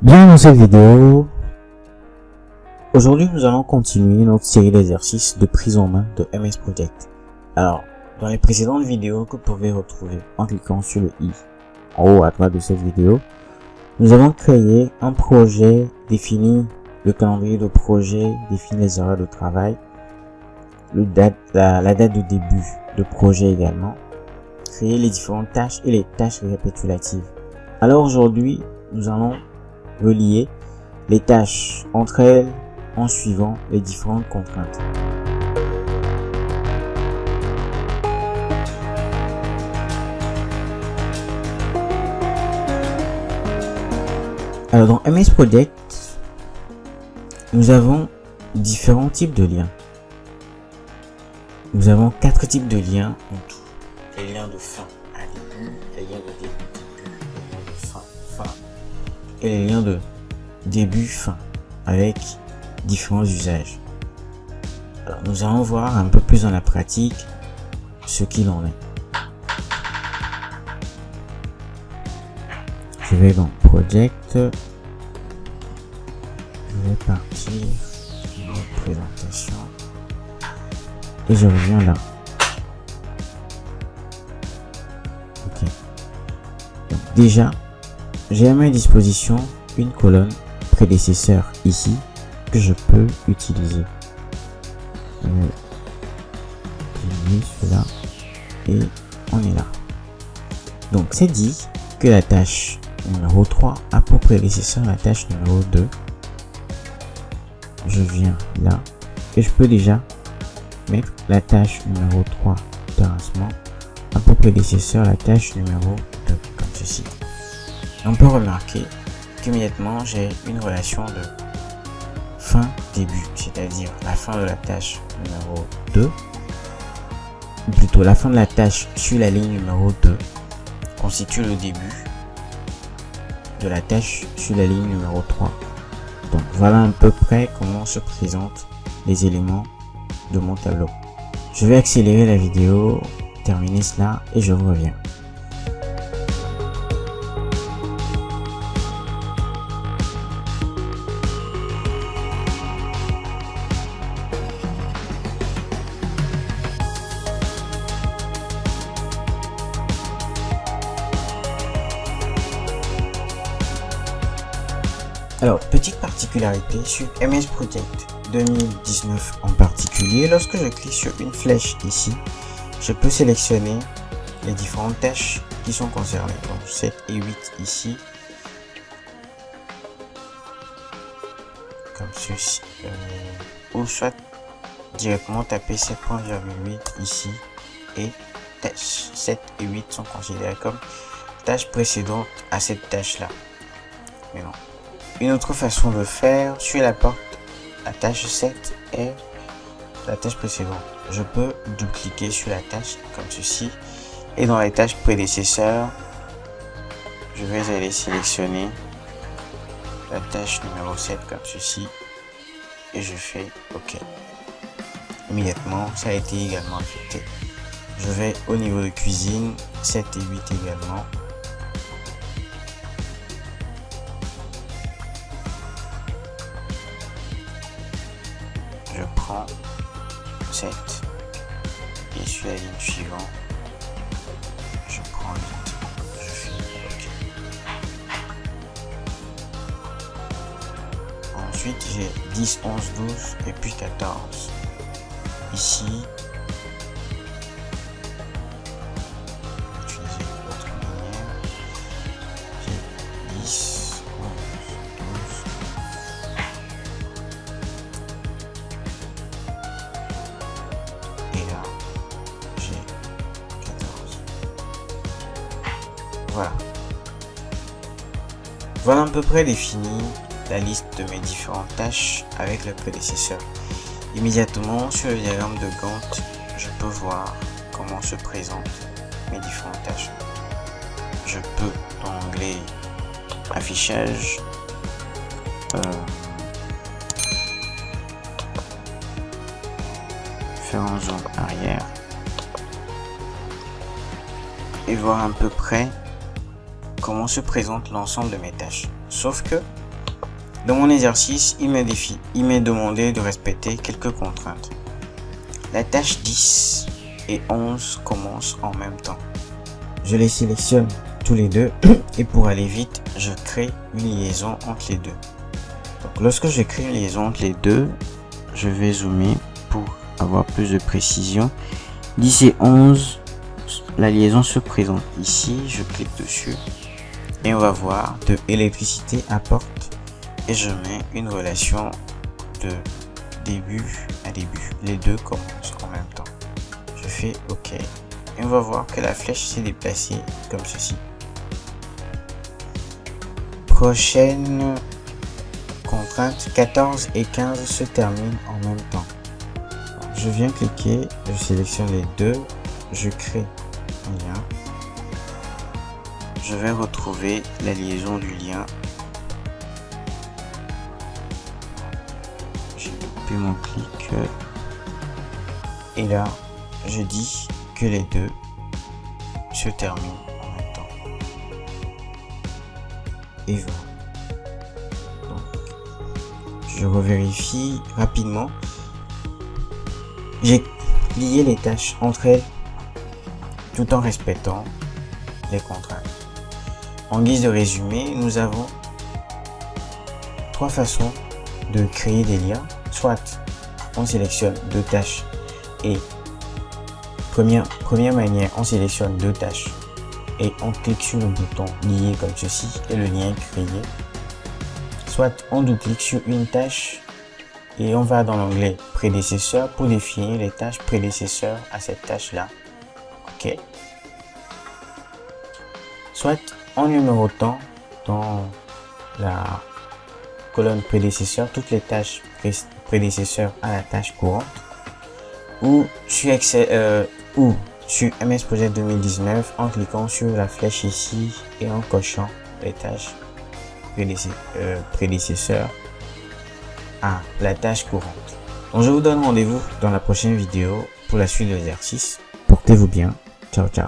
Bien dans cette vidéo, aujourd'hui nous allons continuer notre série d'exercices de prise en main de MS Project. Alors, dans les précédentes vidéos que vous pouvez retrouver en cliquant sur le i en haut à droite de cette vidéo, nous avons créé un projet, défini le calendrier de projet, défini les horaires de travail, la date de début de projet également, créer les différentes tâches et les tâches récapitulatives. Alors aujourd'hui, nous allons relier les tâches entre elles en suivant les différentes contraintes. Alors dans MS Project, nous avons différents types de liens. Nous avons 4 types de liens en tout. Les liens de fin à début, les liens de début, les liens de fin, et les liens de début-fin avec différents usages. Alors, nous allons voir un peu plus dans la pratique ce qu'il en est. Je vais dans Project, je vais partir sur présentation et je reviens là. Ok. Donc, déjà, j'ai à ma disposition une colonne prédécesseur ici que je peux utiliser. Je vais utiliser cela et on est là. Donc c'est dit que la tâche numéro 3 a pour prédécesseur la tâche numéro 2. Je viens là et je peux déjà mettre la tâche numéro 3 terrassement a pour prédécesseur la tâche numéro 2 comme ceci. On peut remarquer qu'immédiatement j'ai une relation de fin-début, c'est-à-dire la fin de la tâche numéro 2, ou plutôt la fin de la tâche sur la ligne numéro 2 constitue le début de la tâche sur la ligne numéro 3. Donc voilà à peu près comment se présentent les éléments de mon tableau. Je vais accélérer la vidéo, terminer cela et je reviens. Alors, petite particularité sur MS Project 2019 en particulier, lorsque je clique sur une flèche ici, je peux sélectionner les différentes tâches qui sont concernées. Donc 7 et 8 ici, comme ceci, ou soit directement taper 7.8 ici et tâches 7 et 8 sont considérées comme tâches précédentes à cette tâche là. Mais non. Une autre façon de faire sur la porte, la tâche 7 est la tâche précédente. Je peux double-cliquer sur la tâche comme ceci et dans les tâches prédécesseurs, je vais aller sélectionner la tâche numéro 7 comme ceci et je fais OK. Immédiatement, ça a été également affecté. Je vais au niveau de cuisine, 7 et 8 également. Je prends 7 et sur la ligne suivante, je prends 8, je fais OK. Ensuite, j'ai 10, 11, 12 et puis 14. Ici, utiliser l'autre manière, j'ai 10, 11, 12. Et là, j'ai 14. Voilà. Voilà à peu près défini la liste de mes différentes tâches avec le prédécesseur. Immédiatement sur le diagramme de Gantt, je peux voir comment se présentent mes différentes tâches. Je peux dans l'onglet affichage faire un zoom arrière et voir à peu près comment se présente l'ensemble de mes tâches. Sauf que Dans mon exercice, il m'est demandé de respecter quelques contraintes. La tâche 10 et 11 commencent en même temps. Je les sélectionne tous les deux et pour aller vite, je crée une liaison entre les deux. Donc, lorsque je crée une liaison entre les deux, je vais zoomer pour avoir plus de précision. 10 et 11, la liaison se présente ici, je clique dessus et on va voir de électricité apporte et je mets une relation de début à début. Les deux commencent en même temps. Je fais OK et on va voir que la flèche s'est déplacée comme ceci. Prochaine contrainte, 14 et 15 se terminent en même temps. Je viens cliquer, je sélectionne les deux, je crée un lien. Je vais retrouver la liaison du lien. J'ai coupé mon clic. Et là, je dis que les deux se terminent en même temps. Et voilà. Donc, je revérifie rapidement. J'ai lié les tâches entre elles tout en respectant les contraintes. En guise de résumé, nous avons trois façons de créer des liens. Soit on sélectionne deux tâches et première manière, on sélectionne deux tâches et on clique sur le bouton lier comme ceci et le lien est créé. Soit on double-clique sur une tâche et on va dans l'onglet prédécesseur pour définir les tâches prédécesseurs à cette tâche là. OK. Soit en numérotant dans la colonne prédécesseur toutes les tâches prédécesseurs à la tâche courante ou sur MS Project 2019 en cliquant sur la flèche ici et en cochant les tâches prédécesseurs à la tâche courante. Donc je vous donne rendez-vous dans la prochaine vidéo pour la suite de l'exercice. Portez-vous bien. Ciao ciao.